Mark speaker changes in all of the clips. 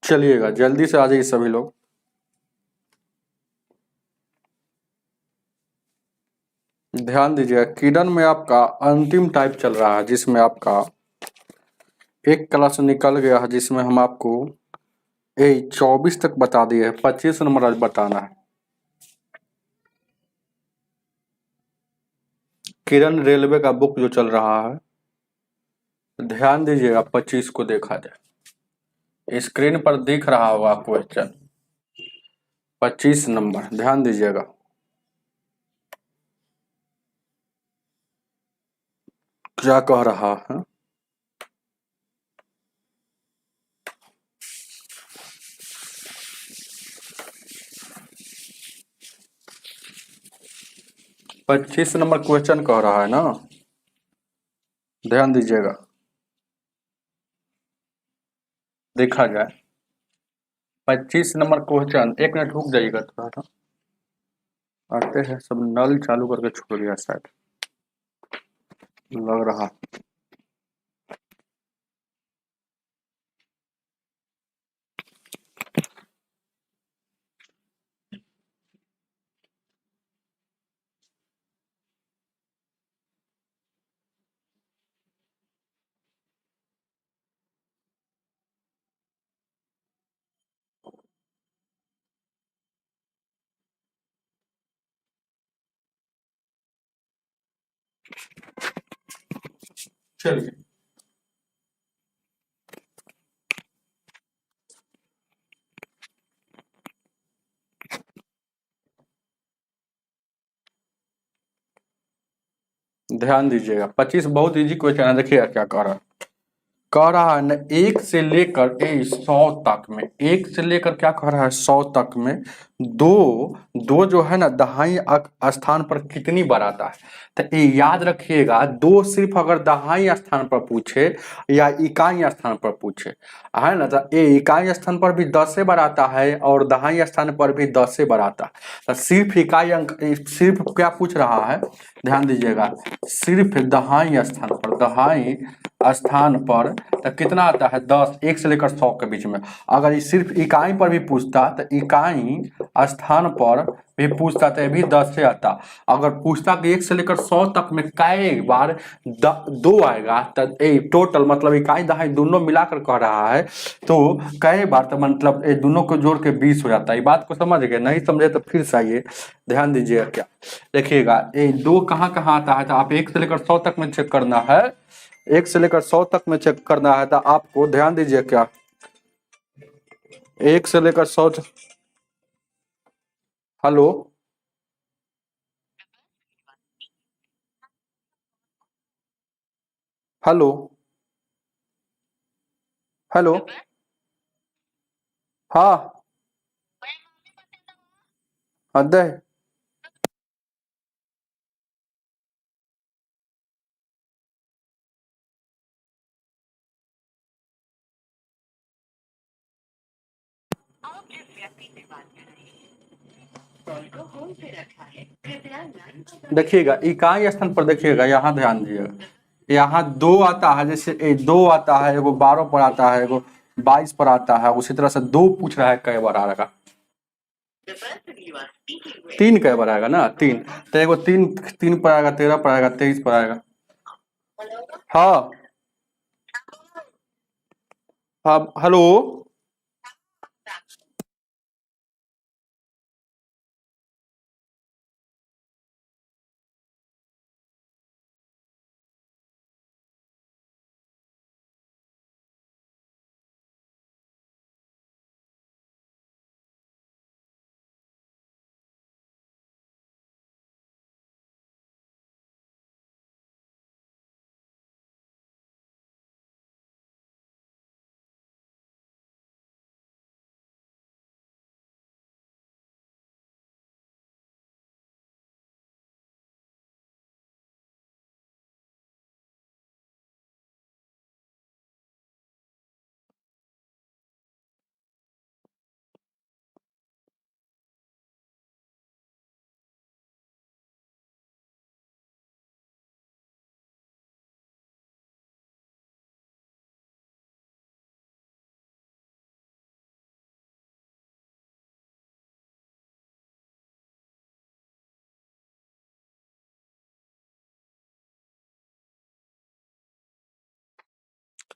Speaker 1: चलिएगा जल्दी से आ जाइए सभी लोग। ध्यान दीजिएगा, किरण में आपका अंतिम टाइप चल रहा है जिसमें आपका एक क्लास निकल गया है, जिसमें हम आपको 24 तक बता दिए हैं, 25 नंबर आज बताना है। किरण रेलवे का बुक जो चल रहा है, ध्यान दीजिएगा 25 को देखा जाए, स्क्रीन पर दिख रहा होगा क्वेश्चन 25 नंबर, ध्यान दीजिएगा। क्या कह रहा है? पच्चीस नंबर क्वेश्चन कह रहा है ना, ध्यान दीजिएगा। देखा जाए 25 नंबर क्वेश्चन, एक मिनट रुक जाइएगा थोड़ा सा, आते हैं सब नल चालू करके छोड़ दिया शायद, लग रहा। चलिए ध्यान दीजिएगा, 25 बहुत इजी क्वेश्चन है। देखिएगा क्या कह रहा है न, एक से लेकर 100 तक में, एक से लेकर क्या कह रहा है 100 तक में दो दो जो है ना दहाई स्थान पर कितनी बार आता है। तो ये याद रखिएगा, दो सिर्फ अगर दहाई स्थान पर पूछे या इकाई स्थान पर पूछे है ना, तो ये इकाई स्थान पर भी 10 से बार आता है और दहाई स्थान पर भी 10 से बार आता है। तो सिर्फ इकाई अंक, सिर्फ क्या पूछ रहा है, ध्यान दीजिएगा, सिर्फ दहाई स्थान पर, दहाई स्थान पर तो कितना आता है 10, 1 से लेकर 100 के बीच में। अगर ये सिर्फ इकाई पर भी पूछता तो इकाई स्थान पर भी पूछता तो ये भी 10 से आता। अगर पूछता कि 1 से लेकर 100 तक में कई बार दो आएगा, तो टोटल मतलब इकाई दहाई दोनों मिलाकर कह रहा है, तो कई बार तो मतलब ये दोनों को जोड़ के 20 हो जाता है। ये बात को समझ गए? नहीं समझे तो फिर से आइए, ध्यान दीजिएगा। क्या देखिएगा, ये दो कहाँ कहाँ आता है, तो आप 1 से लेकर 100 तक में चेक करना है, 1 से लेकर 100 तक में चेक करना है। तो आपको ध्यान दीजिए, क्या 1 से लेकर 100, हेलो हेलो हेलो, हाँ अदय, देखिएगा इकाई स्थान पर, देखिएगा यहाँ ध्यान दीजिएगा, यहाँ दो आता है, जैसे दो आता है, एगो 12 पर आता है, एगो 22 पर आता है, उसी तरह से दो पूछ रहा है कई बार आएगा, तीन कई बार आएगा ना, तीन तो एगो तीन, 3 पर आएगा, 13 पर आएगा, 23 पर आएगा। हाँ हाँ हेलो।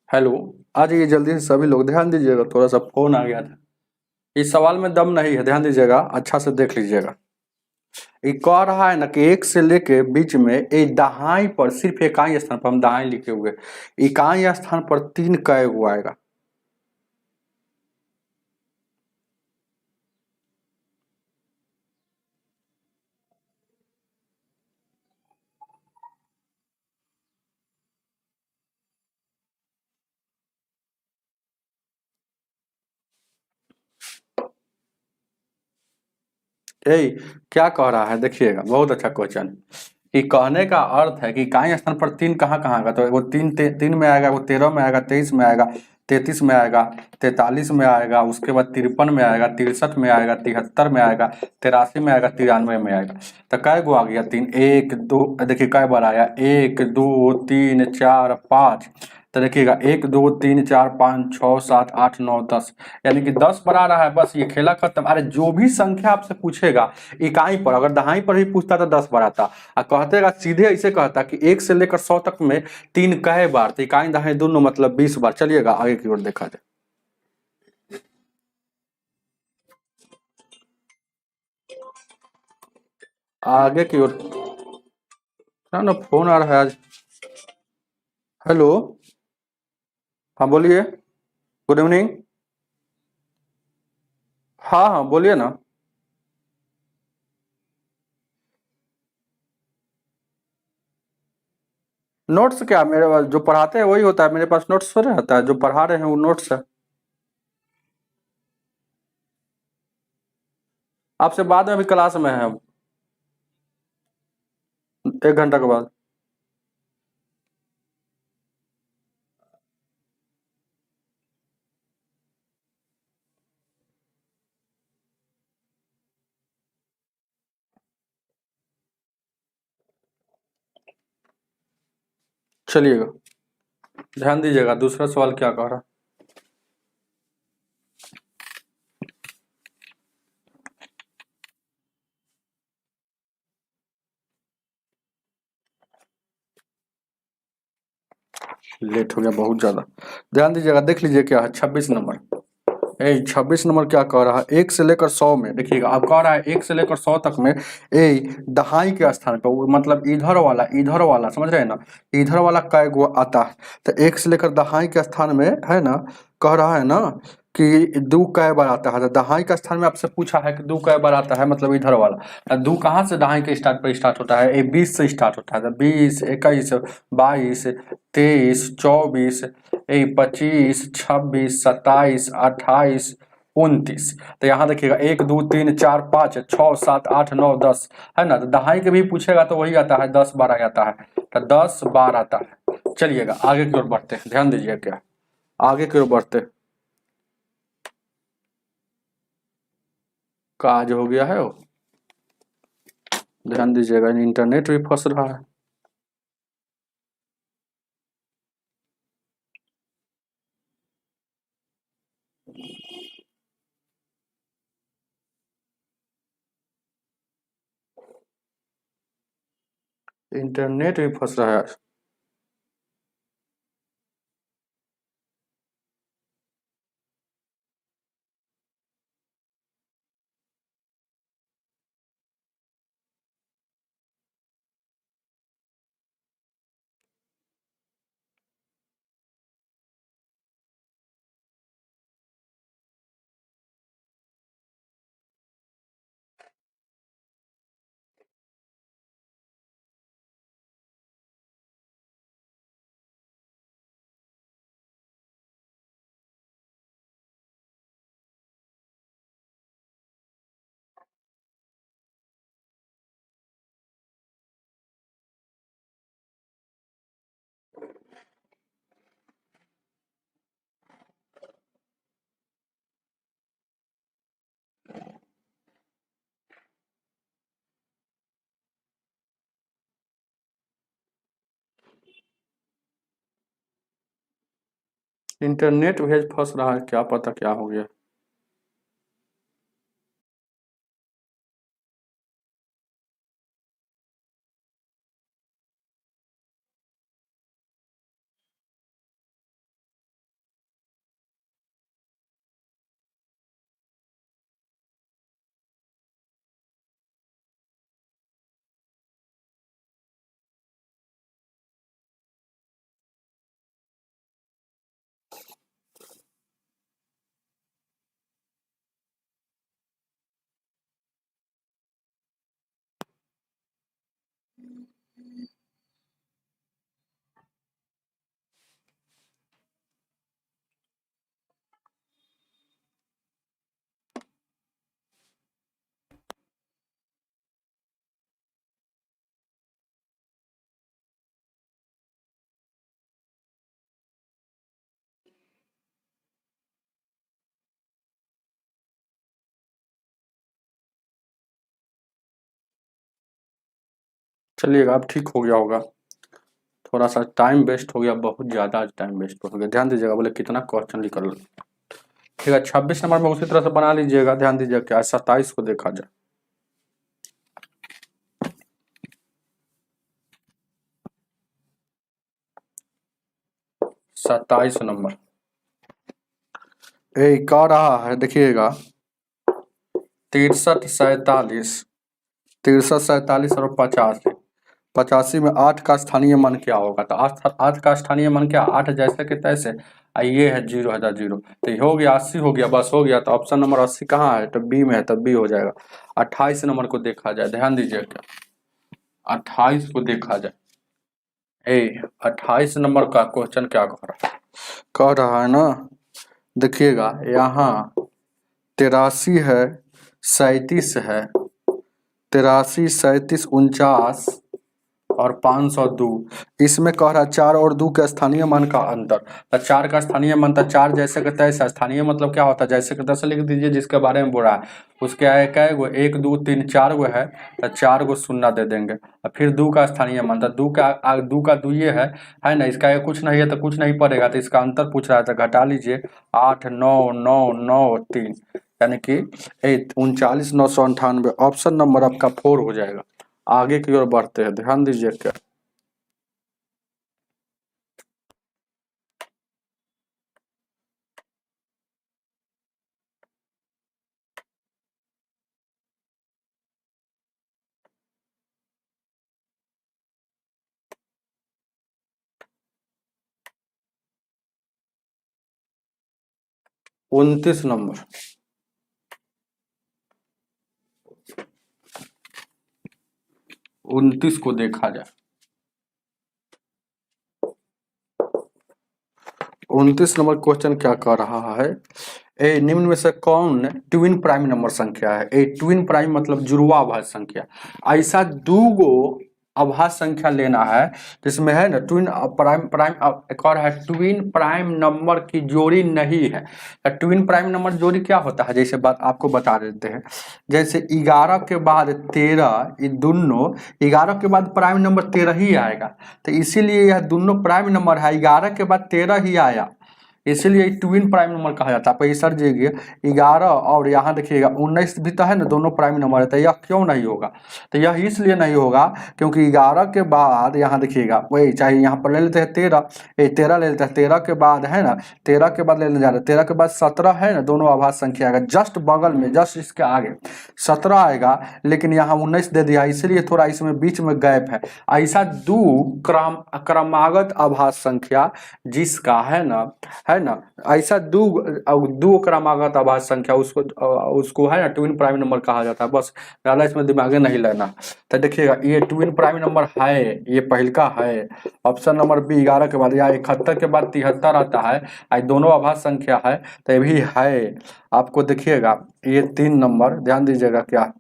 Speaker 1: हेलो, आ जाइए जल्दी से सभी लोग, ध्यान दीजिएगा, थोड़ा सा फोन आ गया था। इस सवाल में दम नहीं है, ध्यान दीजिएगा, अच्छा से देख लीजिएगा। ये कह रहा है ना कि एक से लेके बीच में एक दहाई पर, सिर्फ इकाई स्थान पर, हम दहाई लिखे हुए, इकाई स्थान पर 3 कै हुआ आएगा। यही क्या कह रहा है, देखिएगा, बहुत अच्छा क्वेश्चन। कि कहने का अर्थ है कि इकाई स्थान पर 3 कहाँ कहाँ आएगा, तो वो 3 में आएगा, वो 13 में आएगा, 23 में आएगा, 33 में आएगा, 43 में आएगा, उसके बाद 53 में आएगा, 63 में आएगा, 73 में आएगा, 83 में आएगा, 93 में आएगा। तो कै गो आ गया? 3, 1 2, देखिए कै बार आया, 1 2 3 4 5। तो देखिएगा 1 2 3 4 5 6 7 8 9 10, यानी कि 10 पर आ रहा है। बस ये खेला खत्म। अरे जो भी संख्या आपसे पूछेगा इकाई पर, अगर दहाई पर ही पूछता तो 10 बार आता। और कहतेगा सीधे ऐसे कहता कि 1 से लेकर 100 तक में 3 कै बार, तो इकाई दहाई दोनों मतलब 20 बार। चलिएगा आगे की ओर देखा जाए। आगे की ओर ना ना, फोन आ रहा है आज। हेलो, हाँ बोलिए। Good evening. हाँ हाँ बोलिए ना। नोट्स क्या, मेरे पास जो पढ़ाते हैं वही होता है, मेरे पास नोट्स थोड़े रहता है, जो पढ़ा रहे हैं वो नोट्स है। आपसे बाद में, अभी क्लास में है हम, 1 घंटा के बाद। चलिएगा, ध्यान दीजिएगा, दूसरा सवाल क्या कह रहा है। लेट हो गया बहुत ज्यादा। ध्यान दीजिएगा, देख लीजिए क्या है 26 नंबर। 26 नंबर क्या कह रहा है, 1 से लेकर 100 में, देखिएगा अब कह रहा है 1 से लेकर 100 तक में दहाई के स्थान पर, मतलब इधर वाला समझ रहे हैं ना, इधर वाला कै गो आता है। तो 1 से लेकर दहाई के स्थान में है ना, कह रहा है ना कि 2 कै बार आता है। तो दहाई का स्थान में आपसे पूछा है कि 2 कै बार आता है, मतलब इधर वाला। 2 कहाँ से दहाई के स्टार्ट होता है, 20 से स्टार्ट होता है। तो 20 21 22 23 24 25 26 27 28 29। तो यहाँ देखिएगा 1 2 3 4 5 6 7 8 9 10, है ना। तो दहाई के भी पूछेगा तो वही आता है, 10 12 आता है। तो 10 बार आता है। चलिएगा आगे की ओर बढ़ते हैं, ध्यान दीजिए क्या, आगे की ओर बढ़ते हैं। काज हो गया है वो, ध्यान दीजिएगा, इंटरनेट भी फंस रहा है। इंटरनेट भी फंस रहा है। इंटरनेट भेज फंस रहा है, क्या पता क्या हो गया। चलिएगा, अब ठीक हो गया होगा। थोड़ा सा टाइम वेस्ट हो गया, बहुत ज़्यादा टाइम वेस्ट हो गया। ध्यान दीजिएगा, बोले कितना क्वेश्चन निकल लो। ठीक है, 26 नंबर में उसी तरह से बना लीजिएगा। ध्यान दीजिएगा क्या 27 को देखा जाए। 27 नंबर कह रहा है, देखिएगा 63 47, 63 47 और 85। 85 में 8 का स्थानीय मान क्या होगा? तो 8 का स्थानीय मान क्या? 8 जैसे के तैसे, ये है 0 तो ये हो गया 80 हो गया, बस हो गया। तो ऑप्शन नंबर 80 कहाँ है? तो बी में है, तब बी हो जाएगा। 28 नंबर को देखा जाए। ध्यान दीजिए क्या 28 को देखा जाए। 28 नंबर का क्वेश्चन क्या कह रहा है ना, देखिएगा यहाँ 83 है, 37 है, 83 37 49 और 502। इसमें कह रहा है 4 और 2 के स्थानीय मान का अंतर। तो 4 का स्थानीय मान था 4 जैसे के तैसे। स्थानीय मतलब क्या होता है? जैसे के तैसे लिख दीजिए, जिसके बारे में बोल रहा है। उसके आगे कै गो? 1 2 3 4 गो है, तो 4 गो शून्य दे देंगे। और फिर 2 का स्थानीय मान था 2 का 2 का दुइये है ना। इसका आगे कुछ नहीं है तो कुछ नहीं पड़ेगा, तो इसका अंतर पूछ रहा है, तो घटा लीजिए। 8 9 9 9 3, यानी कि 39,998। ऑप्शन नंबर आपका 4 हो जाएगा। आगे की ओर बढ़ते हैं, ध्यान दीजिए क्या 29 नंबर। 29 को देखा जाए। 29 नंबर क्वेश्चन क्या कह रहा है? निम्न में से कौन ट्विन प्राइम नंबर संख्या है? ट्विन प्राइम मतलब जुड़वा अभाज्य संख्या। ऐसा दो गो अभाज्य संख्या लेना है जिसमें है ना ट्विन प्राइम प्राइम एक और है ट्विन प्राइम नंबर की जोड़ी नहीं है। ट्विन प्राइम नंबर जोड़ी क्या होता है? जैसे बात आपको बता देते हैं, जैसे 11 के बाद 13, ये दोनों 11 के बाद प्राइम नंबर 13 ही आएगा। तो इसीलिए यह दोनों प्राइम नंबर है, 11 के बाद 13 ही आया, इसीलिए ट्विन प्राइम नंबर कहा जाता है। आप ये सर्च कीजिए 11 और यहाँ देखिएगा 19 भी तो है ना, दोनों प्राइम नंबर है। तो यह क्यों नहीं होगा? तो यह इसलिए नहीं होगा क्योंकि 11 के बाद यहाँ देखिएगा वही, चाहे यहाँ पर ले लेते हैं 13, 13 ले लेते हैं, 13 के बाद है ना, 13 के बाद लेने जा रहे हैं, 13 के बाद 17 है ना, दोनों अभाज्य संख्या आएगा। जस्ट बगल में, जस्ट इसके आगे 17 आएगा, लेकिन यहाँ 19 दे दिया, इसलिए थोड़ा इसमें बीच में गैप है। ऐसा दो क्रमागत अभाज्य संख्या जिसका है ना, ऐसा दो क्रमागत अभाज्य संख्या उसको है ना ट्विन प्राइम नंबर कहा जाता है। बस ज़्यादा इसमें दिमागे नहीं लेना। तो देखिएगा ये ट्विन प्राइम नंबर है, ये पहल का है। ऑप्शन नंबर बी 11 के बाद या 71 के बाद 73 आता है, ये दोनों अभाज्य संख्या है, तो ये भी है। आपको देखिएगा ये 3 नंबर ध्यान दीजिएगा क्या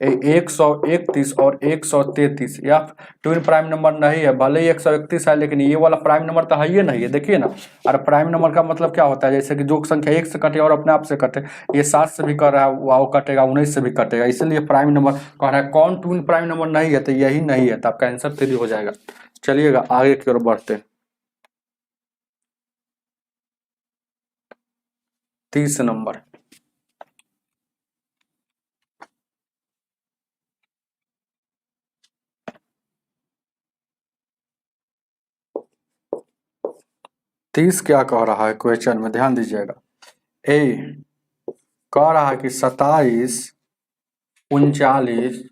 Speaker 1: 131 और 133 यह ट्विन प्राइम नंबर नहीं है। भले ही 131 है, लेकिन ये वाला प्राइम नंबर तो है ही नहीं है। देखिए ना, और प्राइम नंबर का मतलब क्या होता है? जैसे कि जो संख्या 1 से कटे और अपने आप से कटे, ये 7 से भी कर रहा है वो कटेगा, 19 से भी कटेगा, इसलिए प्राइम नंबर कह रहा है। कौन ट्विन प्राइम नंबर नहीं है? तो यही नहीं है, तो आपका आंसर 3 हो जाएगा। चलिएगा आगे की ओर बढ़ते हैं। 30 नंबर। तीस क्या कह रहा है क्वेश्चन में? ध्यान दीजिएगा। ए कह रहा है कि 27 39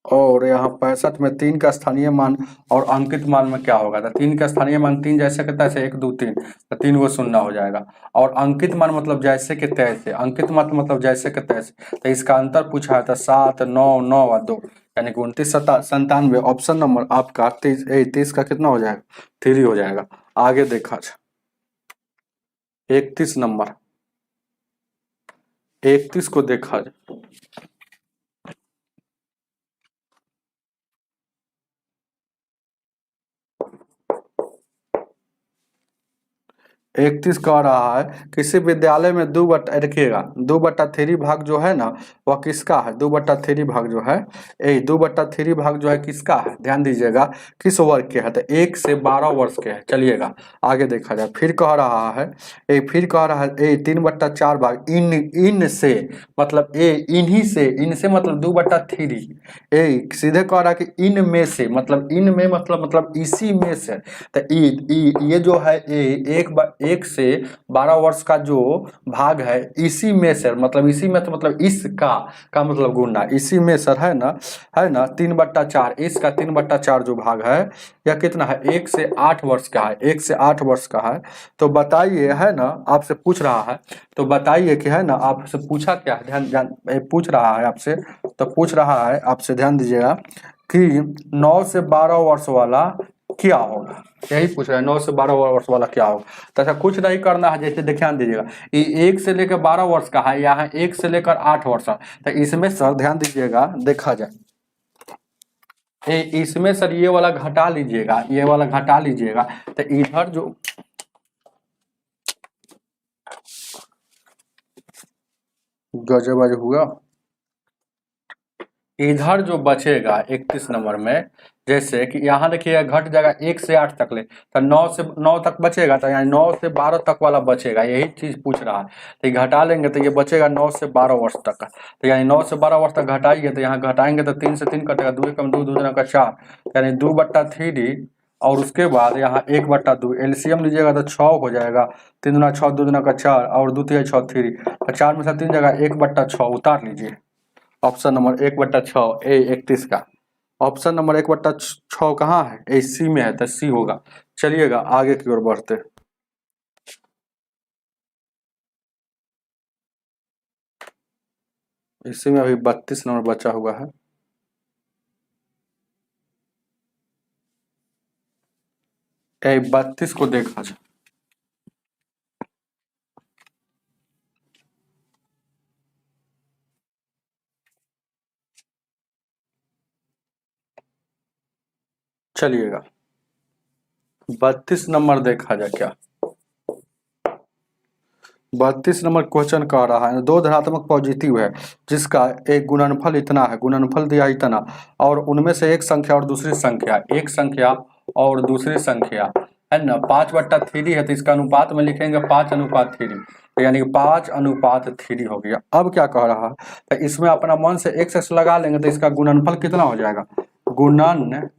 Speaker 1: और यहाँ 65 में 3 का स्थानीय मान और अंकित मान में क्या होगा? तो 3 का स्थानीय मान 3 जैसे के तैसे 1 2 3, तो 3 गो शून्य हो जाएगा। और अंकित मान मतलब जैसे के तैसे, अंकित मान मतलब जैसे के तैसे, तो इसका अंतर पूछा है। तो 7 9 9 और 2, यानी कि 29 97। ऑप्शन नंबर आपका 30 का कितना हो जाएगा? 3 हो जाएगा। आगे देखा 31 नंबर। 31 को देखा जाए। 31 कह रहा है किसी विद्यालय में 2/, देखिएगा 2/3 भाग जो है ना वह किसका है, 2/3 भाग जो है, 2/3 भाग जो है किसका है, ध्यान दीजिएगा किस वर्ग के है, तो 1 से 12 वर्ष के है। चलिएगा आगे देखा जाए। फिर कह रहा है 3/4 भाग इन से, मतलब इन्हीं से, इनसे मतलब 2/3, सीधे कह रहा है कि इन में से, मतलब इन में मतलब इसी में से, तो ये जो है एक से 12 वर्ष का जो भाग है इसी में से, मतलब इसी में, तो मतलब इसका का मतलब गुना, इसी में सर है ना 3/4, इसका 3/4 जो भाग है यह कितना है, 1 से 8 वर्ष का है, 1 से 8 वर्ष का है। तो बताइए है ना, आपसे पूछ रहा है, तो बताइए कि है ना, आपसे पूछा क्या है, ध्यान पूछ रहा है आपसे, तो पूछ रहा है आपसे, ध्यान दीजिएगा कि 9 से 12 वर्ष वाला क्या होगा, यही पूछ रहा है, 9 से 12 वर्ष वाला क्या होगा। तो ऐसा कुछ नहीं करना है, जैसे ध्यान दीजिएगा ये 1 से लेकर 12 वर्ष का है, यहाँ 1 से लेकर 8 वर्ष, तो इसमें सर ध्यान दीजिएगा, देखा जाए इसमें सर ये वाला घटा लीजिएगा, ये वाला घटा लीजिएगा, तो इधर जो गजब आज हुआ, इधर जो बचेगा 31 नंबर में, जैसे कि यहाँ देखिए घट जाएगा 1 से 8 तक ले, तो 9 से 9 तक बचेगा, तो यानी 9 से 12 तक वाला बचेगा, यही चीज पूछ रहा है। तो ये घटा लेंगे तो ये बचेगा 9 से 12 वर्ष तक का, तो यानी 9 से 12 वर्ष तक घटाइए, तो यहाँ घटाएंगे तो 3 से 3 कटेगा, 2 कम 2, 2 दूना का 4, यानी 2/3, और उसके बाद यहाँ 1/2, एलसीएम लीजिएगा तो 6 हो जाएगा, 3 दूना 6, 2 दूना का 4, और 2 तिया 6, 3, तो 4 में से 3 जगह 1/6 उतार लीजिए। ऑप्शन नंबर 1/6 31 का, ऑप्शन नंबर 1/6 कहाँ है, ए सी में है, तो सी होगा। चलिएगा आगे की ओर बढ़ते, इसी में अभी 32 नंबर बचा हुआ है। ए 32 को देखा जाए, चलिएगा 32 नंबर देखा जाए क्या, 32 नंबर क्वेश्चन कह रहा है दो धनात्मक पॉजिटिव है जिसका एक गुणनफल इतना है, गुणनफल दिया इतना, और उनमें से एक संख्या और दूसरी संख्या, एक संख्या और दूसरी संख्या है ना 5/3 है, तो इसका अनुपात में लिखेंगे 5:3, तो यानी 5:3 हो गया। अब क्या कह रहा है, तो इसमें अपना मन से x लगा लेंगे, तो इसका गुणनफल कितना हो जाएगा, गुणन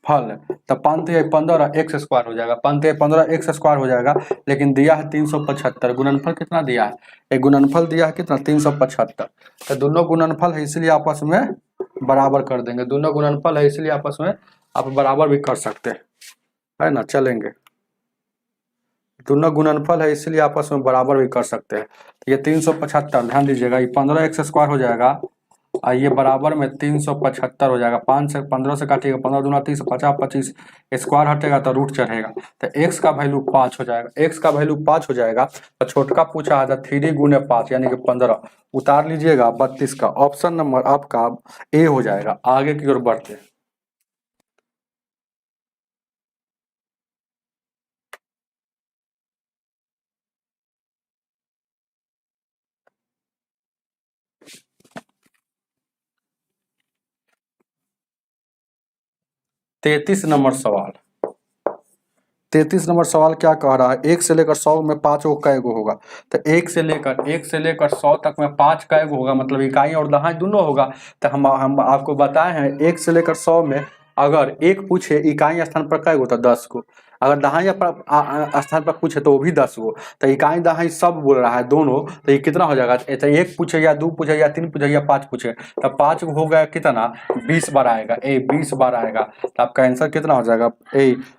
Speaker 1: फल, तो 5×15 x² हो जाएगा, 5×15 x² हो जाएगा, लेकिन दिया है 375, गुणनफल कितना दिया है, एक गुणनफल दिया है कितना 375, तो दोनों गुणनफल है इसलिए आपस में बराबर कर देंगे, दोनों गुणनफल है इसलिए आपस में आप बराबर भी कर सकते हैं, है ना। चलेंगे, दोनों गुणनफल है इसलिए आपस में बराबर भी कर सकते हैं, तो ये 375, ध्यान दीजिएगा ये 15x² हो जाएगा, और ये बराबर में 375 हो जाएगा, 5 से 15 से काटिएगा, 15 दूना 30, 50, 25 स्क्वायर हटेगा तो रूट चढ़ेगा, तो x का वैल्यू 5 हो जाएगा, x का वैल्यू 5 हो जाएगा, तो छोटका पूछा है 3 गुने 5 यानी कि 15, उतार लीजिएगा 32 का, ऑप्शन नंबर आपका ए हो जाएगा। आगे की ओर बढ़ते हैं, तैतीस नंबर सवाल, 33 नंबर सवाल क्या कह रहा है, 1 से लेकर 100 में 5 को कै गो होगा, तो 1 से लेकर 100 तक में 5 कै गो होगा, मतलब इकाई और दहाई दोनों होगा, तो हम आपको बताए हैं 1 से लेकर 100 में अगर एक पूछे इकाई स्थान पर कै गो, तो 10 को, अगर दहाई स्थान पर पूछे तो वो भी 10 गो, तो इकाई दहाई सब बोल रहा है दोनों, तो ये कितना हो जाएगा, तो एक पूछे या 2 पूछे या 3 पूछे या 5 पूछे, तो 5 हो गया कितना 20 बार आएगा, 20 बार आएगा, तो आपका आंसर कितना हो जाएगा,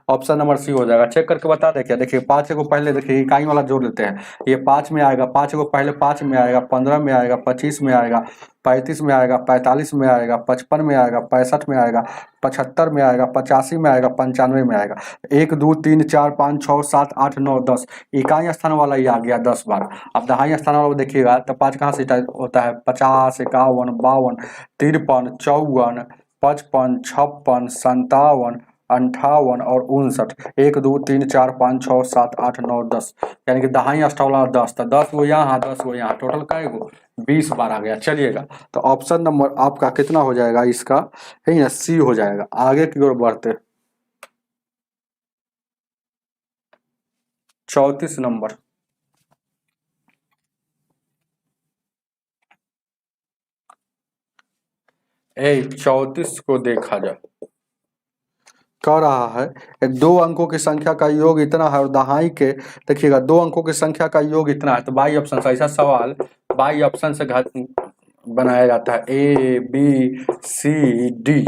Speaker 1: ऑप्शन नंबर सी हो जाएगा। चेक करके बता दे क्या, देखिए 5 को पहले देखिए इकाई वाला जोड़ लेते हैं, ये 5 में आएगा, 5 को पहले 5 में आएगा, 15 में आएगा, 25 में आएगा, 35 में आएगा, 45 में आएगा, 55 में आएगा, 65 में आएगा, 75 में आएगा, 85 में आएगा, 95 में आएगा, 1 2 3 4 5 6 7 8 9 10, इकाई स्थान वाला ही आ गया 10 बार। अब दहाई स्थान वाला देखिएगा तो 5 कहाँ से होता है, 50 51 52 53 54 55 56 57 58 और 59, 1 2 3 4 5 6 7 8 9 10, यानी कि दहाई अष्टौला 10, तो 10 गो यहाँ 10 गो यहाँ, टोटल कै गो 20 बार आ गया। चलिएगा, तो ऑप्शन नंबर आपका कितना हो जाएगा इसका, है ना, सी हो जाएगा। आगे की ओर बढ़ते 34 नंबर। ए 34 को देखा जाए, कह रहा है दो अंकों की संख्या का योग इतना है और दहाई के, देखिएगा दो अंकों की संख्या का योग इतना है, तो बाई ऑप्शन से ऐसा सवाल बाई ऑप्शन से बनाया जाता है, ए बी सी डी।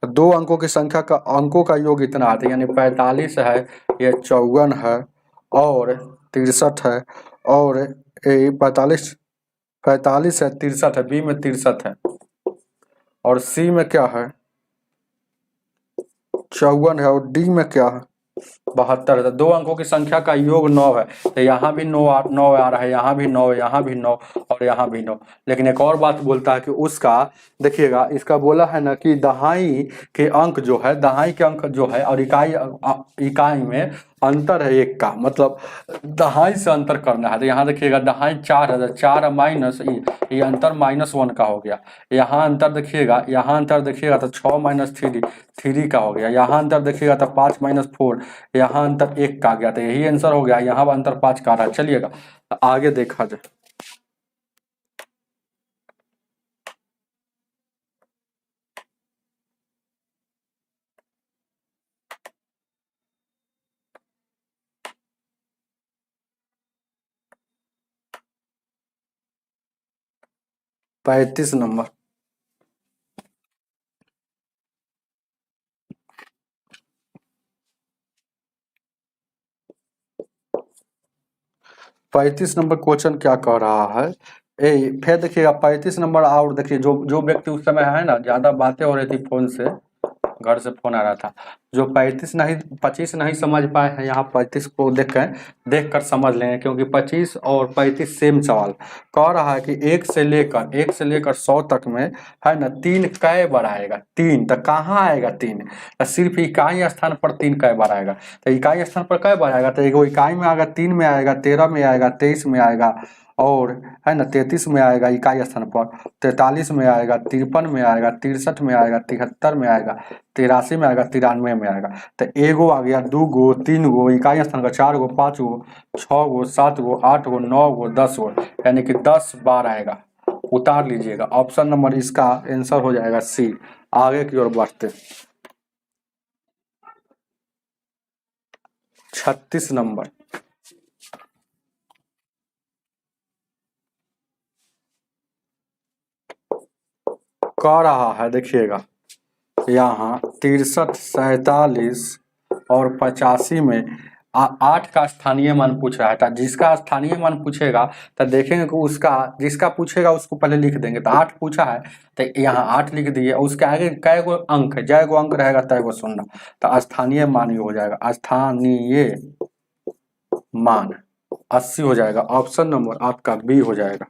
Speaker 1: दो अंकों की संख्या का अंकों का योग इतना आता है, यानी 45 है, ये 54 है और 63 है, और 45 45 है 63 है, बी में 63 है और सी में क्या है 54 है और डी में क्या है 72 है। तो दो अंकों की संख्या का योग 9 है, तो यहाँ भी 9 आ रहा है, यहाँ भी 9, यहाँ भी 9 और यहाँ भी 9। लेकिन एक और बात बोलता है कि उसका, देखिएगा इसका बोला है ना कि दहाई के अंक जो है, दहाई के अंक जो है और इकाई में अंतर है एक का, मतलब दहाई से अंतर करना है। तो यहाँ देखिएगा दहाई 4 है, 4 माइनस ये अंतर -1 का हो गया। यहाँ अंतर देखिएगा, यहाँ अंतर देखिएगा तो 6 माइनस 3 का हो गया। यहाँ अंतर देखिएगा तो 5 माइनस 4, यहाँ अंतर 1 का आ गया, तो यही आंसर हो गया। यहाँ अंतर 5 का आ रहा है। चलिएगा, तो आगे देखा जाए। पैंतीस नंबर। पैंतीस नंबर क्वेश्चन क्या कह रहा है, फिर देखिएगा 35 नंबर। और देखिए जो जो व्यक्ति उस समय है ना, ज्यादा बातें हो रही थी फोन से, घर से फोन आ रहा था, जो 25 नहीं समझ पाए हैं, यहाँ 35 को देख कर समझ लेंगे, क्योंकि 25 और 35 सेम सवाल कह रहा है कि एक से लेकर 100 तक में, है ना, 3 कै बार आएगा। 3 तो कहाँ आएगा 3, तो सिर्फ इकाई स्थान पर 3 कै बार आएगा। तो इकाई स्थान पर कै बार आएगा, तो एगो इकाई में आएगा, 3 में आएगा, 13 में आएगा, 23 में आएगा, और है ना 33 में आएगा इकाई स्थान पर, 43 में आएगा, 53 में आएगा, 63 में आएगा, 73 में आएगा, 83 में आएगा, 93 में आएगा। तो एगो आ गया, 2 गो, 3 गो इकाई स्थान का, 4 गो, 5 गो, 6 गो, 7 गो, 8 गो, 9 गो, 10 गो, यानी कि 10 बार आएगा। उतार लीजिएगा, ऑप्शन नंबर इसका आंसर हो जाएगा सी। आगे की ओर बढ़ते 36 नंबर। कह रहा है, देखिएगा यहाँ 63, 47 और 85 में 8 का स्थानीय मान पूछ रहा है। तो जिसका स्थानीय मान पूछेगा तो देखेंगे कि उसका, जिसका पूछेगा उसको पहले लिख देंगे। तो 8 पूछा है तो यहाँ 8 लिख दिए, उसके आगे कै गो अंक है, जय गो अंक रहेगा तय गो शून्य, तो स्थानीय मान ही हो जाएगा, स्थानीय मान 80 हो जाएगा। ऑप्शन नंबर आपका बी हो जाएगा।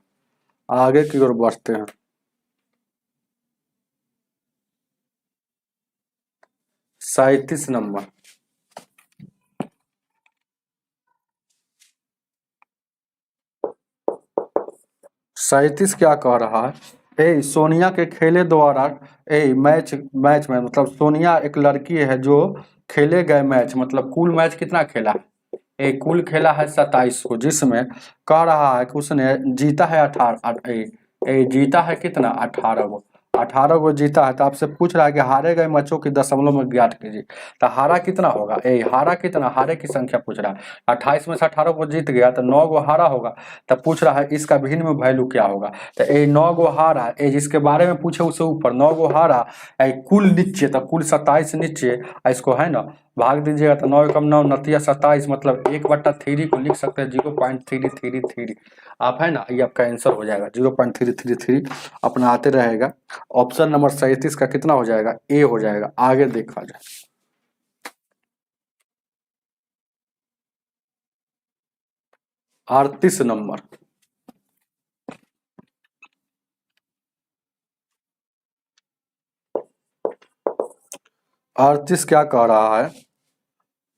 Speaker 1: आगे की ओर बढ़ते हैं 37 नंबर। 37 क्या कह रहा है, सोनिया के खेले द्वारा, मैच मैच में, मतलब सोनिया एक लड़की है जो खेले गए मैच, मतलब कुल मैच कितना खेला है, कुल खेला है 27 को, जिसमें कह रहा है कि उसने जीता है 18, जीता है कितना 18 गो, 18 गो जीता है। तो आपसे पूछ रहा है कि हारे गए मैचों की दशमलव में ज्ञात कीजिए। तो हारा कितना होगा, हारा कितना, हारे की संख्या पूछ रहा है। 28 में से 18 को जीत गया तो 9 गो हारा होगा। तब पूछ रहा है इसका भिन्न में वैल्यू क्या होगा। तो 9 गो हारा, जिसके बारे में पूछे उसे ऊपर, 9 गो हारा, कुल नीचे, तो कुल 27 नीचे, इसको है ना भाग दीजिएगा तो 9 एकम 9 नतिया 27, मतलब 1/3 को लिख सकते हैं 0.333। आप है ना, ये आपका आंसर हो जाएगा 0.333, अपना आते रहेगा। ऑप्शन नंबर 37 का कितना हो जाएगा, ए हो जाएगा। आगे देखा जाए 38 नंबर। 38 क्या कह रहा है,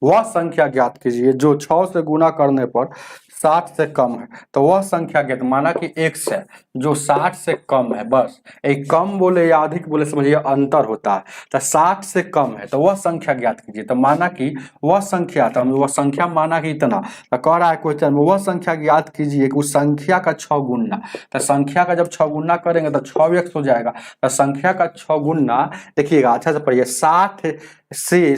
Speaker 1: वह संख्या ज्ञात कीजिए जो 6 से गुना करने पर 60 से कम है। तो वह संख्या ज्ञात, माना कि x है जो 60 से कम है, बस एक कम बोले या अधिक बोले समझिए अंतर होता है। तो 60 से कम है तो वह संख्या ज्ञात कीजिए। तो माना कि वह संख्या, तो वह संख्या माना कि इतना, तो कह रहा है क्वेश्चन में वह संख्या ज्ञात कीजिए कि उस संख्या का 6 गुना। तो संख्या का जब 6 गुना करेंगे तो 6x हो जाएगा। तो संख्या का 6 गुना, देखिएगा अच्छा से पढ़िए, 60 से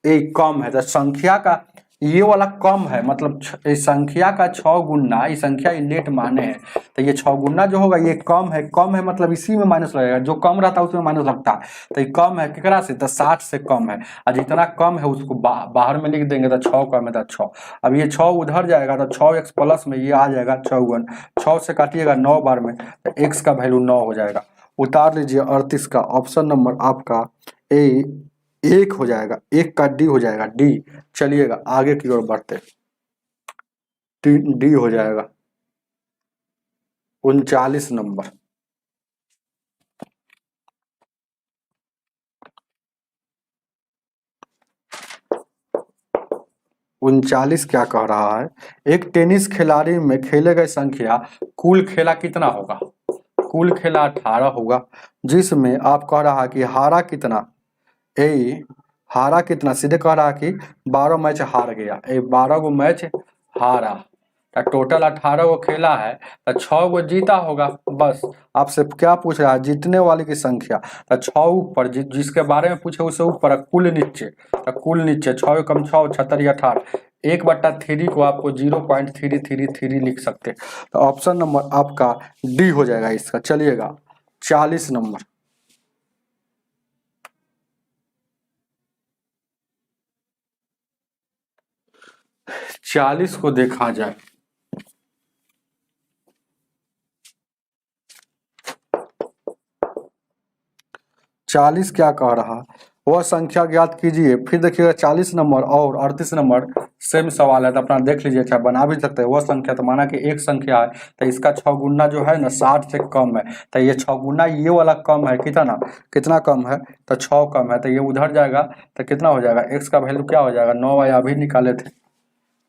Speaker 1: एक कम है तो संख्या का ये वाला कम है, मतलब इस संख्या का 6 गुना, इस संख्या इनलेट माने है तो ये 6 गुना जो होगा ये कम है। कम है मतलब इसी में माइनस लगेगा, जो कम रहता है उसमें माइनस लगता है। तो ये कम है केकरा से, तो 60 से कम है। और जितना कम है उसको बाहर में लिख देंगे तो 6 कम है तो 6। अब ये 6 उधर जाएगा तो 6x प्लस में ये आ जाएगा 6 गुण, 6 से काटिएगा 9 बार में तो x का वैल्यू 9 हो जाएगा। उतार लीजिए 38 का ऑप्शन नंबर आपका ए 1 हो जाएगा, 1 का डी हो जाएगा, डी। चलिएगा आगे की ओर बढ़ते, डी हो जाएगा 39 नंबर। उनचालीस क्या कह रहा है, एक टेनिस खिलाड़ी में खेले गए संख्या कुल खेला कितना होगा। कुल खेला 18 होगा, जिसमें आप कह रहा है कि हारा कितना, ए हारा कितना, सीधे कह रहा है कि 12 मैच हार गया, 12 गो मैच हारा। तो टोटल 18 गो खेला है तो 6 गो जीता होगा। बस आपसे क्या पूछ रहा है, जीतने वाले की संख्या। तो 6 ऊपर, जिसके बारे में पूछे उससे ऊपर, कुल नीचे। तो कुल नीचे 6 कम 6 76 18, 1/3 को आपको 0.333 लिख सकते। तो ऑप्शन नंबर आपका डी हो जाएगा इसका। चलिएगा 40 नंबर। 40 को देखा जाए, 40 क्या कह रहा, वह संख्या ज्ञात कीजिए। फिर देखिएगा 40 नंबर और 38 नंबर सेम सवाल है तो अपना देख लीजिए, अच्छा बना भी सकते हैं। वह संख्या तो माना कि एक संख्या है तो इसका 6 गुना जो है ना 60 से कम है, तो ये 6 गुना ये वाला कम है, कितना कितना कम है, तो 6 कम है तो ये उधर जाएगा तो कितना हो जाएगा, x का वैल्यू क्या हो जाएगा 9 आया, अभी निकाले थे।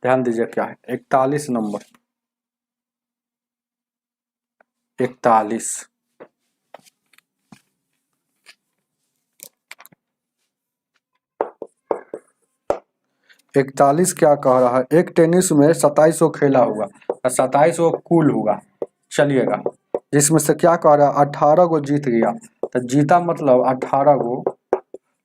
Speaker 1: ध्यान दीजिए क्या है 41 नंबर, 41। 41 क्या कह रहा है, एक टेनिस में 27 को खेला हुआ, 27 को कुल हुआ। चलिएगा जिसमें से क्या कह रहा है 18 को जीत गया। तो जीता मतलब 18 को,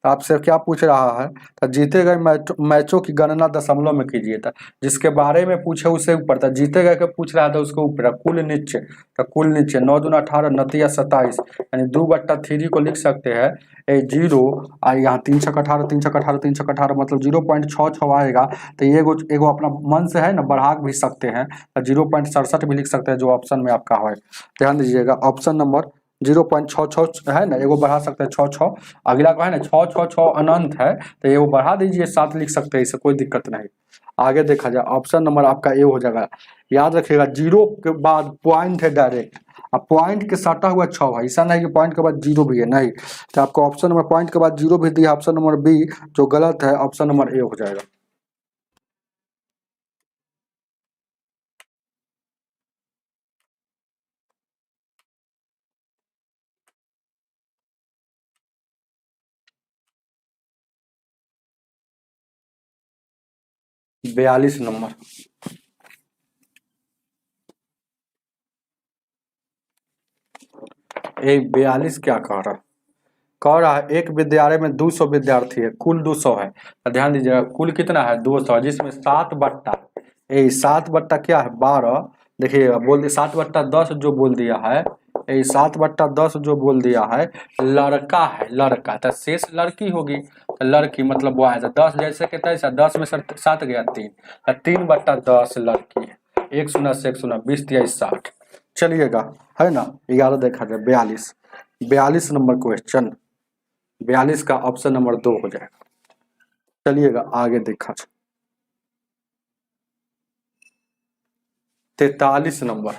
Speaker 1: आपसे क्या पूछ रहा है, तो जीते गए मैचों की गणना दशमलव में कीजिए। था जिसके बारे में पूछे उससे ऊपर था, जीते गए के पूछ रहा था उसके ऊपर, कुल नीचे। तो कुल नीचे 9 दूना 18 नतिया 27, यानी 2/3 को लिख सकते हैं ए 0। और यहाँ 3 छक 18, 3 छक 18, 3 छक 18 मतलब 0.66 आएगा। तो ये एगो अपना मन से है ना बढ़ा भी सकते हैं, 0.67 भी लिख सकते हैं जो ऑप्शन में आपका है। ध्यान दीजिएगा ऑप्शन नंबर 0.66 है ना, एगो बढ़ा सकते हैं 6 अगला का है ना 6 अनंत है तो ये वो बढ़ा दीजिए 7 लिख सकते हैं, इससे कोई दिक्कत नहीं। आगे देखा जाए ऑप्शन नंबर आपका ए हो जाएगा। याद रखिएगा 0 के बाद पॉइंट है डायरेक्ट, अब पॉइंट के सटा हुआ 6 है, ऐसा नहीं कि पॉइंट के बाद 0 भी है, नहीं। तो आपको ऑप्शन नंबर पॉइंट के बाद 0 भी दिया, ऑप्शन नंबर बी जो गलत है, ऑप्शन नंबर ए हो जाएगा। बयालीस नंबर, एक 42 क्या कह रहा है एक विद्यालय में 200 विद्यार्थी है, कुल 200 है। तो ध्यान दीजिएगा कुल कितना है 200, जिसमें 7 बट्टा क्या है 12। देखिएगा बोल दिया 7/10 जो बोल दिया है, 7/10 जो बोल दिया है लड़का है, लड़का तो शेष लड़की होगी। तो लड़की मतलब वो है 10 जैसे के तैसा, 10 में 7 गया 3, 3/10 लड़की है। 1 0 से 1 0 20 3 60। चलिएगा है ना 11 देखा जाए 42, 42 नंबर क्वेश्चन, 42 का ऑप्शन नंबर 2 हो जाएगा। चलिएगा आगे देखा जाए 43 नंबर।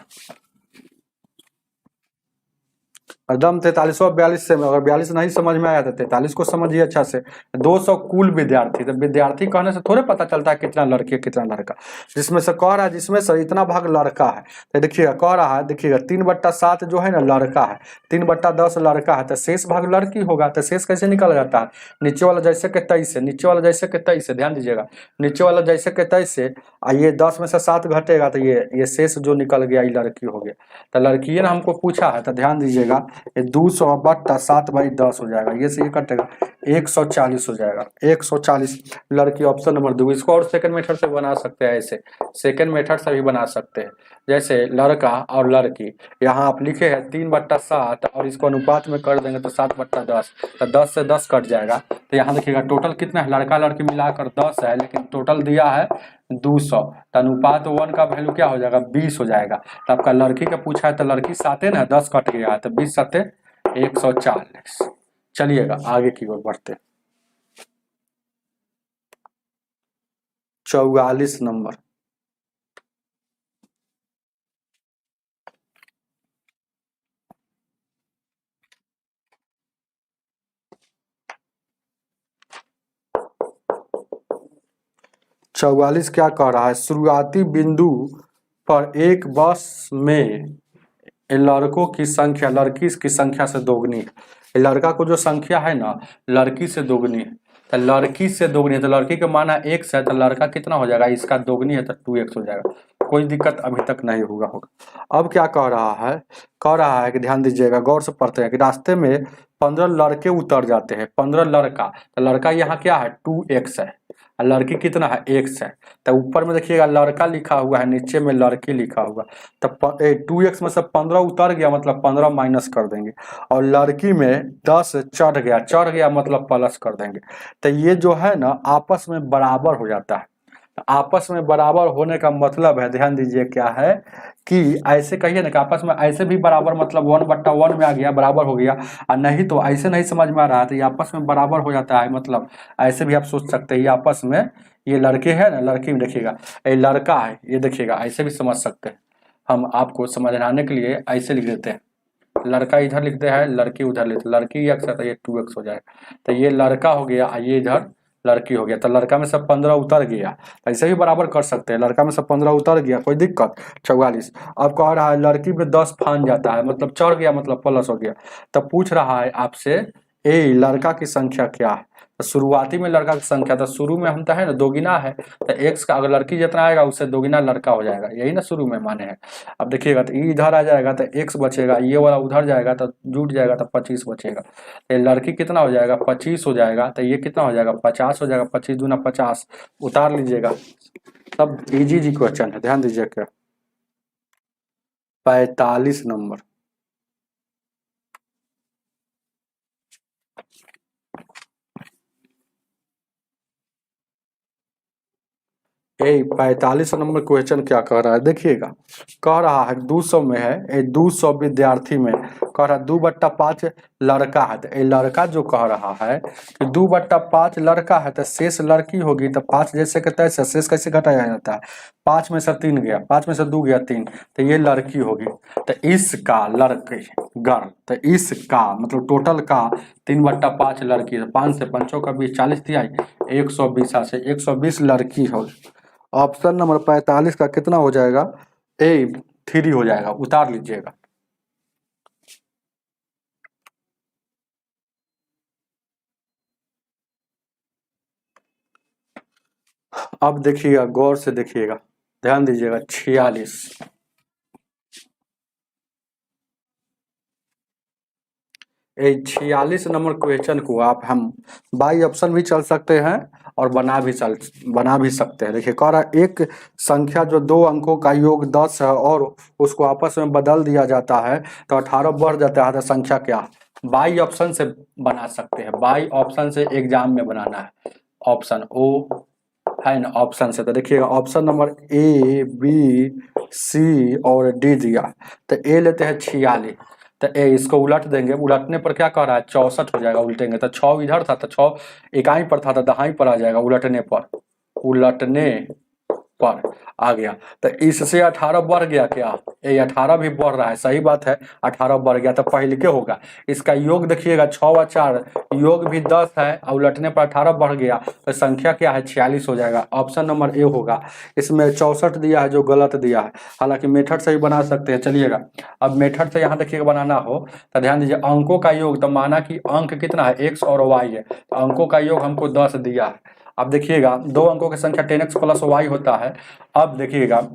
Speaker 1: एकदम 43 और 42 से, अगर 42 नहीं समझ में आया तो 43 को समझिए अच्छा से। 200 कुल विद्यार्थी, तो विद्यार्थी कहने से थोड़े पता चलता है कितना लड़की कितना लड़का, जिसमें से कह रहा है जिसमें से इतना भाग लड़का है, तो देखिएगा कह रहा है, देखिएगा 3/7 जो है ना लड़का है, 3/10 लड़का है, तो शेष भाग लड़की होगा। तो शेष कैसे निकल जाता है, नीचे वाला जैसे के 23 है, नीचे वाला जैसे के 23 है, ध्यान दीजिएगा, नीचे वाला जैसे के 23 से ये 10 में से 7 घटेगा, तो ये शेष जो निकल गया ये लड़की हो गया। तो लड़की ने हमको पूछा है, तो ध्यान दीजिएगा ये 200/7/10 हो जाएगा, ये से ये कटेगा 140 हो जाएगा, 140 लड़की ऑप्शन नंबर 2। इसको और सेकंड मेथड से बना सकते हैं, ऐसे सेकंड मेथड से भी बना सकते हैं, जैसे लड़का और लड़की, यहाँ आप लिखे हैं 3/7 और इसको अनुपात में कर देंगे तो 7/10, तो 10 से 10 कट जाएगा। तो यहाँ देखिएगा टोटल कितना है, लड़का लड़की मिलाकर 10 है, लेकिन टोटल दिया है 200, तो अनुपात 1 का वैल्यू क्या हो जाएगा 20 हो जाएगा। तो आपका लड़की का पूछा है तो लड़की 7 है ना, 10 कट गया है, तो 20 7 140। चलिएगा आगे की ओर बढ़ते। 44 नंबर, चौवालीस क्या कह रहा है, शुरुआती बिंदु पर एक बस में लड़कों की संख्या लड़की की संख्या से दोगुनी है। लड़का को जो संख्या है ना लड़की से दोगुनी है, तो लड़की से दोगुनी है, तो लड़की का माना x है, तो लड़का कितना हो जाएगा, इसका दोगुनी है तो 2x हो जाएगा। कोई दिक्कत अभी तक नहीं होगा। अब क्या कह रहा है, कह रहा है कि ध्यान दीजिएगा, गौर से पढ़ते हैं कि रास्ते में 15 लड़के उतर जाते हैं, 15 लड़का, तो लड़का यहाँ क्या है 2x है, लड़की कितना है x है, तो ऊपर में देखिएगा लड़का लिखा हुआ है, नीचे में लड़की लिखा हुआ, तो 2x में से 15 उतर गया मतलब 15 माइनस कर देंगे, और लड़की में 10 चढ़ गया मतलब प्लस कर देंगे। तो ये जो है ना आपस में बराबर हो जाता है। आपस में बराबर होने का मतलब है, ध्यान दीजिए क्या है कि ऐसे कहिए ना कि आपस में ऐसे भी बराबर मतलब 1/1 में आ गया, बराबर हो गया, और नहीं तो ऐसे नहीं समझ में आ रहा है तो ये आपस में बराबर हो जाता है, मतलब ऐसे भी आप सोच सकते हैं, ये आपस में ये लड़के हैं ना, लड़की में देखिएगा ये लड़का है, ये देखिएगा ऐसे भी समझ सकते हैं। हम आपको समझाने के लिए ऐसे लिख देते हैं, लड़का इधर लिखते हैं, लड़की उधर लिखते, लड़की x है तो ये 2x हो जाएगा, तो ये लड़का हो गया, ये इधर लड़की हो गया, तो लड़का में से 15 उतर गया, ऐसे भी बराबर कर सकते हैं, लड़का में से 15 उतर गया, कोई दिक्कत। 44 अब कह रहा है लड़की में 10 फान जाता है, मतलब चढ़ गया मतलब प्लस हो गया, तब पूछ रहा है आपसे ए लड़का की संख्या क्या है, तो शुरुआती में लड़का की संख्या, तो शुरू में हम तो है ना दोगुना है, तो x का अगर लड़की जितना आएगा उससे दोगुना लड़का हो जाएगा, यही ना शुरू में माने हैं। अब देखिएगा तो इधर आ जाएगा तो x बचेगा, ये वाला उधर जाएगा तो जुट जाएगा तो 25 बचेगा, तो लड़की कितना हो जाएगा 25 हो जाएगा, तो ये कितना हो जाएगा 50 हो जाएगा, 25 दूना 50 उतार लीजिएगा। सब इजी क्वेश्चन है, ध्यान दीजिएगा। 45 नंबर, ए 45 नंबर क्वेश्चन क्या कह रहा है, देखिएगा कह रहा है 200 में है, ए 200 विद्यार्थी में कह रहा है 2/5 लड़का है, तो ये लड़का जो कह रहा है कि 2/5 लड़का है तो शेष लड़की होगी, तो 5 जैसे कहता है शेष कैसे घटाया जाता है, 5 में से 3 गया, 5 में से 2 गया 3, तो ये लड़की होगी, तो इसका लड़की गर्ल, तो इसका मतलब टोटल का 3/5 लड़की, तो 5 से 5 का 20 40 दिया 120 से 120 लड़की होगी। ऑप्शन नंबर 45 का कितना हो जाएगा, ए 3 हो जाएगा, उतार लीजिएगा। अब देखिएगा गौर से देखिएगा, ध्यान दीजिएगा 46, ए 46 नंबर क्वेश्चन को आप हम बाई ऑप्शन भी चल सकते हैं और बना भी सकते हैं। देखिए कह रहा है एक संख्या जो 2 अंकों का योग 10 है और उसको आपस में बदल दिया जाता है तो 18 बढ़ जाता है, तो संख्या क्या, बाई ऑप्शन से बना सकते हैं, बाई ऑप्शन से एग्जाम में बनाना है, ऑप्शन ओ है ना ऑप्शन से, तो देखिएगा option number A B C और डी दिया, तो ए लेते हैं 46, तो ए इसको उलट देंगे, उलटने पर क्या कह रहा है 64 हो जाएगा, उल्टेंगे तो 6 इधर था तो 6 इकाई पर था तो दहाई पर आ जाएगा, उलटने पर आ गया, तो इससे 18 बढ़ गया क्या, ये 18 भी बढ़ रहा है, सही बात है, 18 बढ़ गया तो पहले के होगा। इसका योग देखिएगा 6 व 4 योग भी 10 है और उलटने पर 18 बढ़ गया तो संख्या क्या है 46 हो जाएगा। ऑप्शन नंबर ए होगा। इसमें 64 दिया है जो गलत दिया है, हालांकि मेथड से ही बना सकते हैं। चलिएगा अब मेथड से यहाँ देखिएगा बनाना हो तो ध्यान दीजिए, अंकों का योग, तो माना कि अंक कितना है x और y है, तो अंकों का योग हमको 10 दिया है। अब देखिएगा दो अंकों की संख्या 10x प्लस y होता है। अब देखिएगा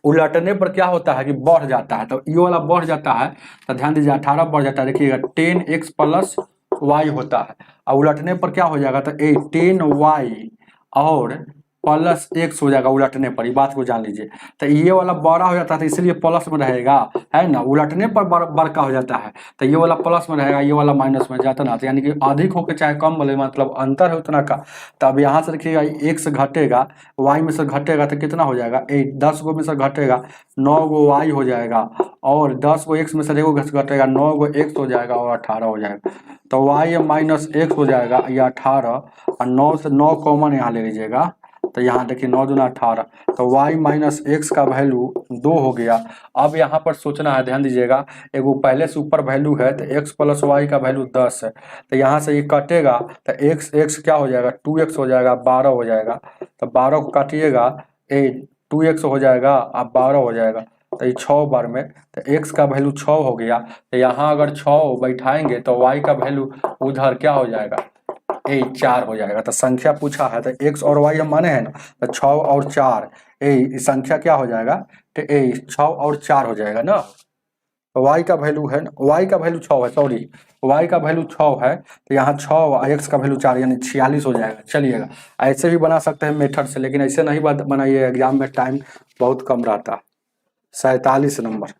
Speaker 1: उलटने पर क्या होता है कि बढ़ जाता है, तो ये वाला बढ़ जाता है तो ध्यान दीजिए 18 बढ़ जाता है। देखिएगा 10x प्लस y होता है और उलटने पर क्या हो जाएगा तो 10y और प्लस x हो जाएगा उलटने पर, ये बात को जान लीजिए। तो ये वाला बड़ा हो जाता है तो इसलिए प्लस में रहेगा, है ना, उलटने पर बड़का हो जाता है तो ये वाला प्लस में रहेगा, ये वाला माइनस में जाता ना, तो यानी कि अधिक होकर चाहे कम बोले मतलब अंतर है उतना का। तो अब यहाँ से देखिएगा x घटेगा, y में से घटेगा तो कितना हो जाएगा 8, 10 गो में से घटेगा 9 गो y हो जाएगा और 10 गो x में से देखो घटेगा 9 गो x हो जाएगा और 18 हो जाएगा। तो y माइनस x हो जाएगा ये 18 और 9 से 9 कॉमन यहाँ ले लीजिएगा तो यहाँ देखिए 9 दूना 18, तो y माइनस एक्स का वैल्यू 2 हो गया। अब यहाँ पर सोचना है, ध्यान दीजिएगा, एगो पहले से ऊपर वैल्यू है तो x प्लस वाई का वैल्यू 10 है, तो यहाँ से ये कटेगा तो x क्या हो जाएगा 2x हो जाएगा, 12 हो जाएगा। तो 12 को काटिएगा 2x हो जाएगा अब 12 हो जाएगा, तो ये 6 बार में तो x का वैल्यू 6 हो गया। तो यहाँ अगर 6 बैठाएंगे तो y का वैल्यू उधर क्या हो जाएगा 4 हो जाएगा। तो संख्या पूछा है तो x और y हम माने हैं ना, तो 6 और 4 संख्या क्या हो जाएगा तो 6 और 4 हो जाएगा ना। तो y का वैल्यू है, y का वैल्यू 6 है, सॉरी y का वैल्यू 6 है तो यहाँ 6 और x का वैल्यू 4 यानी 46 हो जाएगा। चलिएगा ऐसे भी बना सकते हैं मेथड से, लेकिन ऐसे नहीं बनाइए, एग्जाम में टाइम बहुत कम रहता है। 47 नंबर।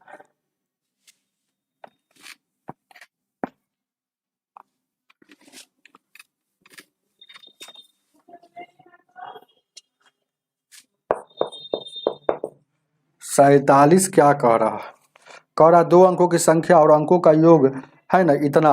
Speaker 1: सैतालीस क्या कह रहा दो अंकों की संख्या और अंकों का योग है ना इतना,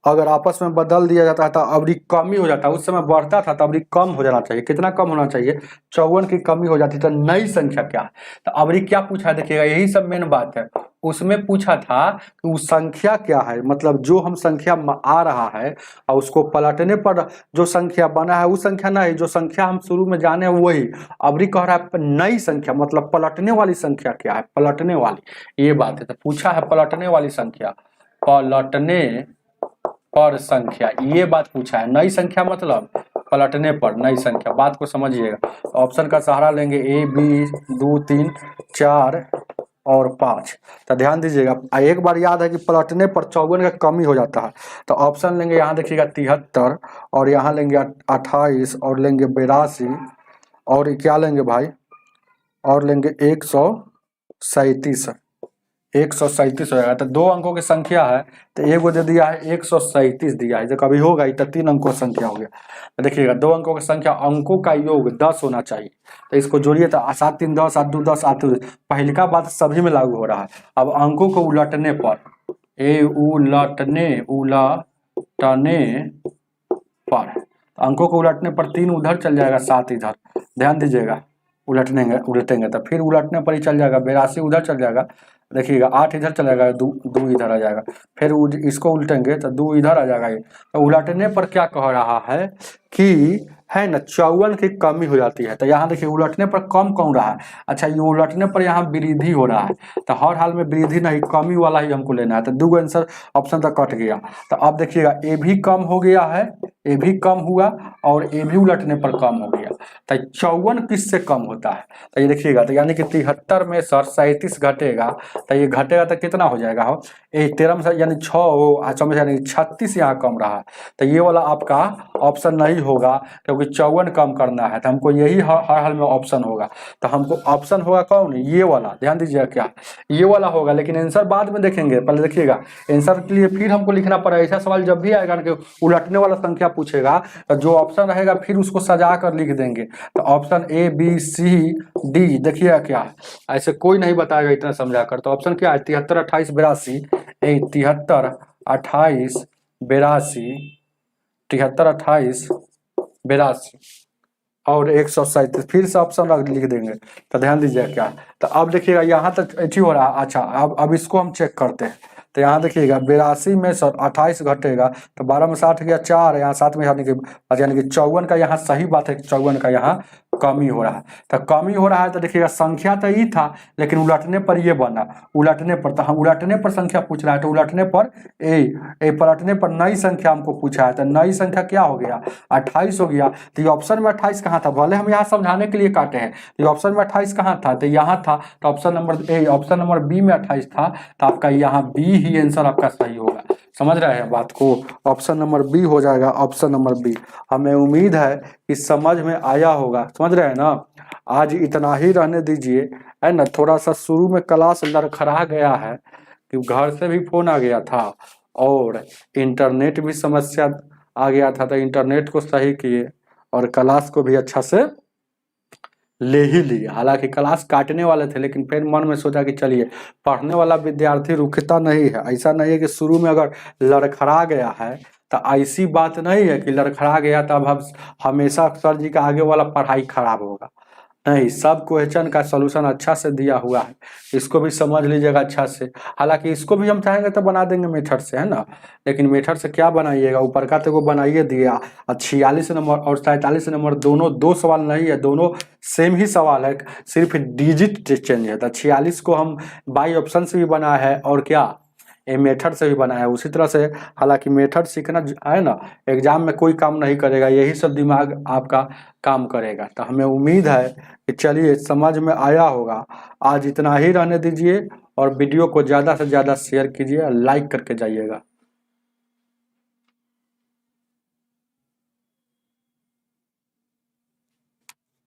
Speaker 1: अगर आपस में बदल दिया जाता है तो अवधि कम ही हो जाता है, उस समय बढ़ता था तो अवधि कम हो जाना चाहिए। कितना कम होना चाहिए 54 की कमी हो जाती, तो नई संख्या क्या है, तो अवधि क्या पूछा है देखिएगा, यही सब मेन बात है। उसमें पूछा था कि वो संख्या क्या है, मतलब जो हम संख्या आ रहा है और उसको पलटने पर जो संख्या बना है वो संख्या नहीं, जो संख्या हम शुरू में जाने वही। अवधि कह रहा है नई संख्या, मतलब पलटने वाली संख्या क्या है, पलटने वाली, ये बात है। तो पूछा है पलटने वाली संख्या, पलटने पर संख्या, ये बात पूछा है। नई संख्या मतलब पलटने पर नई संख्या, बात को समझिएगा। ऑप्शन का सहारा लेंगे A B 2 3 4 और 5। तो ध्यान दीजिएगा एक बार याद है कि पलटने पर 54 का कमी हो जाता है, तो ऑप्शन लेंगे यहाँ देखिएगा 73 और यहाँ लेंगे 28 और लेंगे 82 और क्या लेंगे भाई और लेंगे 137, 137 हो जाएगा। तो दो अंकों की संख्या है तो एक दे दिया है 137 दिया है, जो कभी होगा तो 3 अंकों की संख्या हो गया। तो देखिएगा दो अंकों की संख्या अंकों का योग 10 होना चाहिए, तो इसको जोड़िए तो 7 3 10 8 2 10 8 2। पहले का बात सभी में लागू हो रहा है। अब अंकों को उलटने पर उलटने पर अंकों को उलटने पर 3 उधर चल जाएगा 7 इधर, ध्यान दीजिएगा, उलटेंगे तो फिर उलटने पर ही चल जाएगा 82 उधर चल जाएगा, देखिएगा 8 इधर चला जाएगा, 2 इधर आ जाएगा, फिर इसको उल्टेंगे तो 2 इधर आ जाएगा। ये तो उलटने पर क्या कह रहा है कि है ना 54 की कमी हो जाती है। तो यहाँ देखिए उलटने पर कम कौन रहा है, अच्छा ये उलटने पर यहाँ वृद्धि हो रहा है, तो हर हाल में वृद्धि नहीं कमी वाला ही हमको लेना है। तो 2 आंसर ऑप्शन तक कट गया। तो अब देखिएगा ए भी कम हो गया है, ए भी कम हुआ और ए भी उलटने पर कम हो गया। तो 54 किससे कम होता है, तो ये देखिएगा, तो यानी कि 73 में 37 घटेगा तो ये घटेगा तो कितना हो जाएगा हो 13 में यानी 6 यानी 36 यहाँ कम रहा है। तो ये वाला आपका ऑप्शन नहीं होगा क्योंकि 54 कम करना है, तो हमको यही हर हाल में ऑप्शन होगा। तो हमको ऑप्शन होगा कौन, ये वाला, ध्यान दीजिएगा क्या ये वाला होगा। लेकिन आंसर बाद में देखेंगे, पहले देखिएगा आंसर के लिए फिर हमको लिखना पड़ेगा। ऐसा सवाल जब भी आएगा कि उलटने वाला संख्या पूछेगा तो जो ऑप्शन रहेगा फिर उसको सजा कर लिख देंगे। तो option A B C D देखिएगा क्या, ऐसे कोई नहीं बताएगा इतना समझा कर। तो ऑप्शन क्या है 73 28 82, 73 28 82, 73 28 82। और 137 फिर से ऑप्शन लिख देंगे। तो ध्यान दीजिएगा क्या, तो अब देखिएगा यहाँ तक एटी हो रहा है। अच्छा अब इसको हम चेक करते हैं। तो यहाँ देखिएगा 82 में 28 घटेगा तो 12 में 60 गया 4, यहाँ 7 में यानी कि 54 का यहाँ सही बात है, 54 का यहाँ कमी हो रहा है। तो कमी हो रहा है तो देखिएगा संख्या तो ई था लेकिन उलटने पर ये बना, उलटने पर, तो हम उलटने पर संख्या पूछ रहा है तो उलटने पर ए पलटने पर नई संख्या हमको पूछा है। तो नई संख्या क्या हो गया 28 हो गया। तो ये ऑप्शन में 28 कहाँ था, भले हम यहाँ समझाने के लिए काटे हैं। तो ऑप्शन में 28 कहाँ था, तो यहाँ था। तो ऑप्शन नंबर बी में 28 था। तो आपका यहाँ बी ही आंसर आपका सही होगा। समझ रहे हैं बात को, ऑप्शन नंबर बी हो जाएगा, ऑप्शन नंबर बी। हमें उम्मीद है कि समझ में आया होगा, समझ रहे हैं ना। आज इतना ही रहने दीजिए, है ना। थोड़ा सा शुरू में क्लास लड़खड़ा गया है कि घर से भी फोन आ गया था और इंटरनेट भी समस्या आ गया था, तो इंटरनेट को सही किए और क्लास को भी अच्छा से ले ही लिए। हालांकि क्लास काटने वाले थे लेकिन फिर मन में सोचा कि चलिए, पढ़ने वाला विद्यार्थी रुकता नहीं है। ऐसा नहीं है कि शुरू में अगर लड़खड़ा गया है तो ऐसी बात नहीं है कि लड़खड़ा गया तो अब हम हमेशा सर जी का आगे वाला पढ़ाई खराब होगा, नहीं। सब क्वेश्चन का सलूशन अच्छा से दिया हुआ है, इसको भी समझ लीजिएगा अच्छा से। हालांकि इसको भी हम चाहेंगे तो बना देंगे मेथड से, है ना। लेकिन मेथड से क्या बनाइएगा, ऊपर का तो वो बनाइए दिया। 46 नंबर और 47 नंबर दोनों दो सवाल नहीं है, दोनों सेम ही सवाल है, सिर्फ डिजिट चेंज है। तो 46 को हम बाई ऑप्शन से भी बना है और क्या ये मेथड से भी बना है उसी तरह से। हालांकि मेथड सीखना है ना, एग्जाम में कोई काम नहीं करेगा, यही सब दिमाग आपका काम करेगा। तो हमें उम्मीद है कि चलिए समझ में आया होगा। आज इतना ही रहने दीजिए और वीडियो को ज़्यादा से ज़्यादा शेयर कीजिए, लाइक करके जाइएगा।